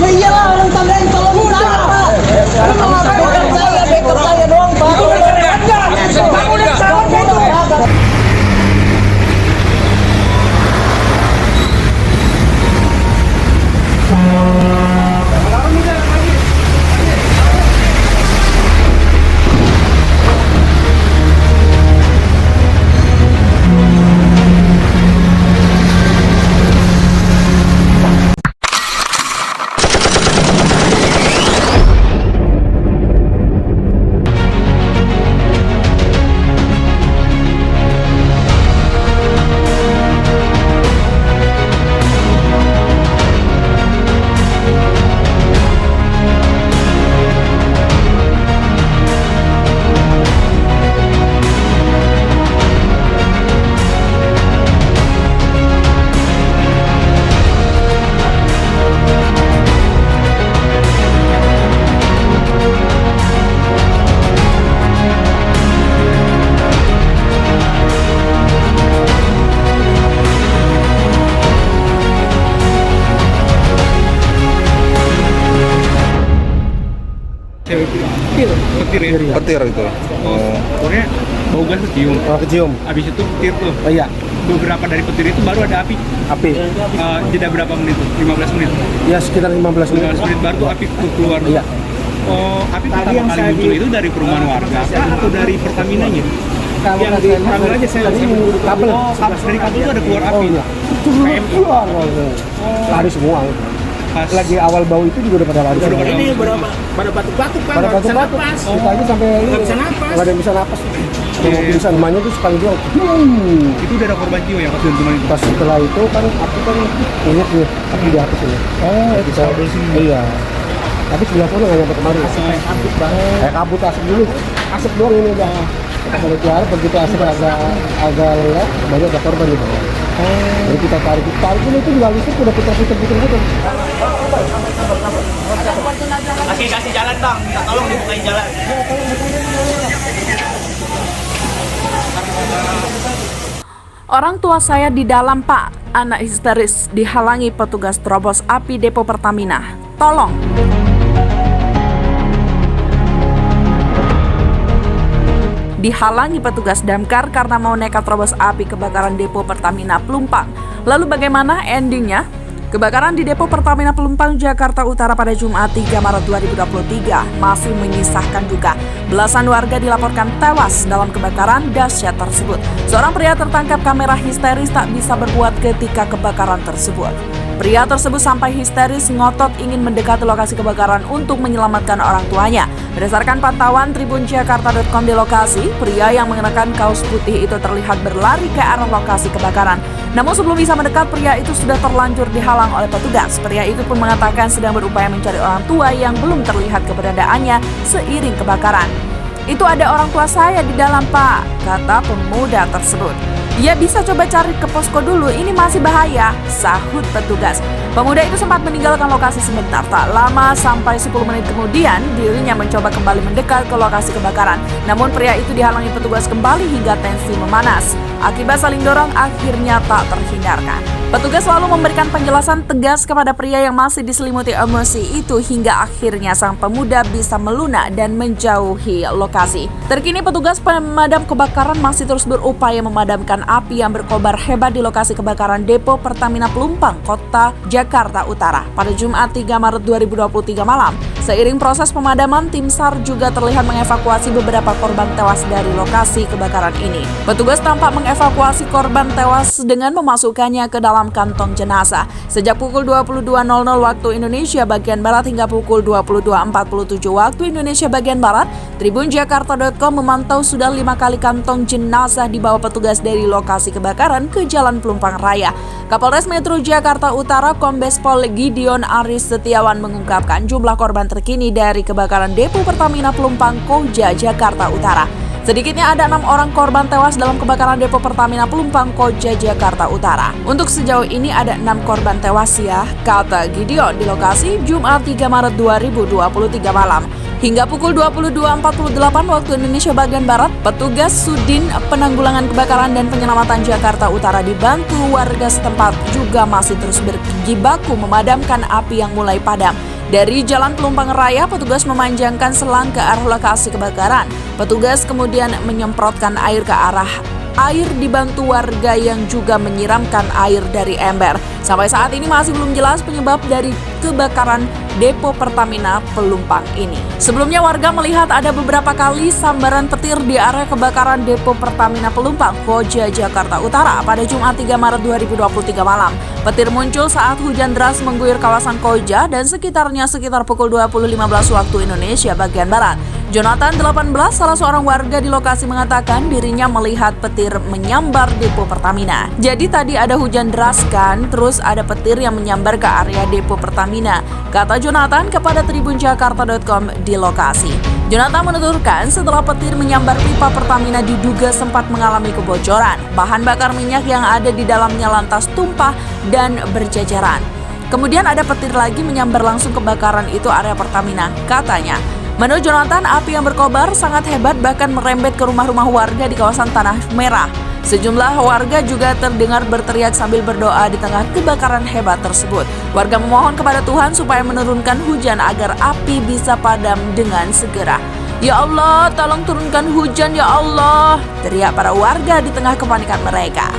Ya iyalah orang tandain tolong saya Pak. Lu mau ngapain backup saya doang Pak. Kamu lihat salah itu. Petir itu. Pokoknya bau gas kecium. Kecium. Habis itu petir tuh. Oh iya, Beberapa dari petir itu baru ada api. api. Jeda berapa menit tuh? 15 menit. Ya sekitar 15 menit. 15 menit baru tuh api tuh keluar. Iya. Oh, api pertama kali muncul itu dari perumahan warga atau dari Pertamina-nya? Yang di kabel aja saya kabel. Oh, dari kabel itu ada keluar api. iya. PMI. Keluar. Lari semua. Pas Lagi awal bau itu juga udah pada lari semua. Ini pada batuk-batuk Pak, Pada nggak bisa batuk-batuk. napas. Kita aja sampai Nggak bisa napas. nggak ada yang bisa napas. Kalau bisa rumahnya tuh sekali doang. itu udah ada korban jiwa ya pas dentuman itu. Pas setelah itu kan api kan ingat nih, api di atas ini. Di kabel sini. Iya. Tapi sebelah sana nggak nyampe kemari. Kayak kabut banget. Kayak kabut asap dulu. Asap doang ini udah. Kita kalau keluar begitu asap agak lelap, banyak ada korban di bawah. Jadi kita tarik pun itu juga listrik udah putar-putar. Kasih jalan Bang, minta tolong dibukain jalan. Orang tua saya di dalam Pak, anak histeris dihalangi petugas terobos api depo Pertamina. Tolong. Dihalangi petugas damkar karena mau nekat terobos api kebakaran depo Pertamina Pelumpang. Lalu bagaimana endingnya? Kebakaran di depo Pertamina Pelumpang, Jakarta Utara pada Jumat 3 Maret 2023 masih menyisahkan duka. Belasan warga dilaporkan tewas dalam kebakaran dahsyat tersebut. Seorang pria tertangkap kamera histeris tak bisa berbuat ketika kebakaran tersebut. Pria tersebut sampai histeris ngotot ingin mendekati lokasi kebakaran untuk menyelamatkan orang tuanya. Berdasarkan pantauan tribunjakarta.com di lokasi, pria yang mengenakan kaos putih itu terlihat berlari ke arah lokasi kebakaran. Namun sebelum bisa mendekat, pria itu sudah terlanjur dihalang oleh petugas. Pria itu pun mengatakan sedang berupaya mencari orang tua yang belum terlihat keberadaannya seiring kebakaran. Itu ada orang tua saya di dalam Pak, kata pemuda tersebut. Dia bisa coba cari ke posko dulu, ini masih bahaya, sahut petugas. Pemuda itu sempat meninggalkan lokasi sebentar, tak lama sampai 10 menit kemudian dirinya mencoba kembali mendekat ke lokasi kebakaran. Namun pria itu dihalangi petugas kembali hingga tensi memanas. Akibat saling dorong akhirnya tak terhindarkan. Petugas selalu memberikan penjelasan tegas kepada pria yang masih diselimuti emosi itu hingga akhirnya sang pemuda bisa melunak dan menjauhi lokasi. Terkini petugas pemadam kebakaran masih terus berupaya memadamkan api yang berkobar hebat di lokasi kebakaran depo Pertamina Pelumpang, Kota Jakarta Utara pada Jumat 3 Maret 2023 malam. Seiring proses pemadaman, tim SAR juga terlihat mengevakuasi beberapa korban tewas dari lokasi kebakaran ini. Petugas tampak mengevakuasi korban tewas dengan memasukkannya ke dalam kantong jenazah. Sejak pukul 22.00 waktu Indonesia bagian Barat hingga pukul 22.47 waktu Indonesia bagian Barat, tribunjakarta.com memantau sudah 5 kali kantong jenazah dibawa petugas dari lokasi kebakaran ke Jalan Pelumpang Raya. Kapolres Metro Jakarta Utara Kombes Pol Gideon Aris Setiawan mengungkapkan jumlah korban terkini dari kebakaran depo Pertamina Pelumpang Koja Jakarta Utara. Sedikitnya ada 6 orang korban tewas dalam kebakaran depo Pertamina Pelumpang Koja Jakarta Utara. Untuk sejauh ini ada 6 korban tewas ya, kata Gideon di lokasi Jumat 3 Maret 2023 malam. Hingga pukul 22.48 waktu Indonesia bagian Barat, petugas Sudin Penanggulangan Kebakaran dan Penyelamatan Jakarta Utara dibantu warga setempat juga masih terus berjibaku memadamkan api yang mulai padam. Dari Jalan Pelumpang Raya, petugas memanjangkan selang ke arah lokasi kebakaran. Petugas kemudian menyemprotkan air ke arah air dibantu warga yang juga menyiramkan air dari ember. Sampai saat ini masih belum jelas penyebab dari kebakaran depo Pertamina Pelumpang ini. Sebelumnya warga melihat ada beberapa kali sambaran petir di area kebakaran depo Pertamina Pelumpang, Koja, Jakarta Utara pada Jumat 3 Maret 2023 malam. Petir muncul saat hujan deras mengguyur kawasan Koja dan sekitarnya sekitar pukul 20.15 waktu Indonesia bagian Barat. Jonathan 18, salah seorang warga di lokasi mengatakan dirinya melihat petir menyambar depo Pertamina. Jadi tadi ada hujan deras kan, terus ada petir yang menyambar ke area depo Pertamina, kata Jonathan kepada tribunjakarta.com di lokasi. Jonathan menuturkan setelah petir menyambar pipa Pertamina diduga sempat mengalami kebocoran. Bahan bakar minyak yang ada di dalamnya lantas tumpah dan berceceran. Kemudian ada petir lagi menyambar langsung kebakaran itu area Pertamina, katanya. Menurut Jonathan, api yang berkobar sangat hebat bahkan merembet ke rumah-rumah warga di kawasan Tanah Merah. Sejumlah warga juga terdengar berteriak sambil berdoa di tengah kebakaran hebat tersebut. Warga memohon kepada Tuhan supaya menurunkan hujan agar api bisa padam dengan segera. Ya Allah, tolong turunkan hujan ya Allah, teriak para warga di tengah kepanikan mereka.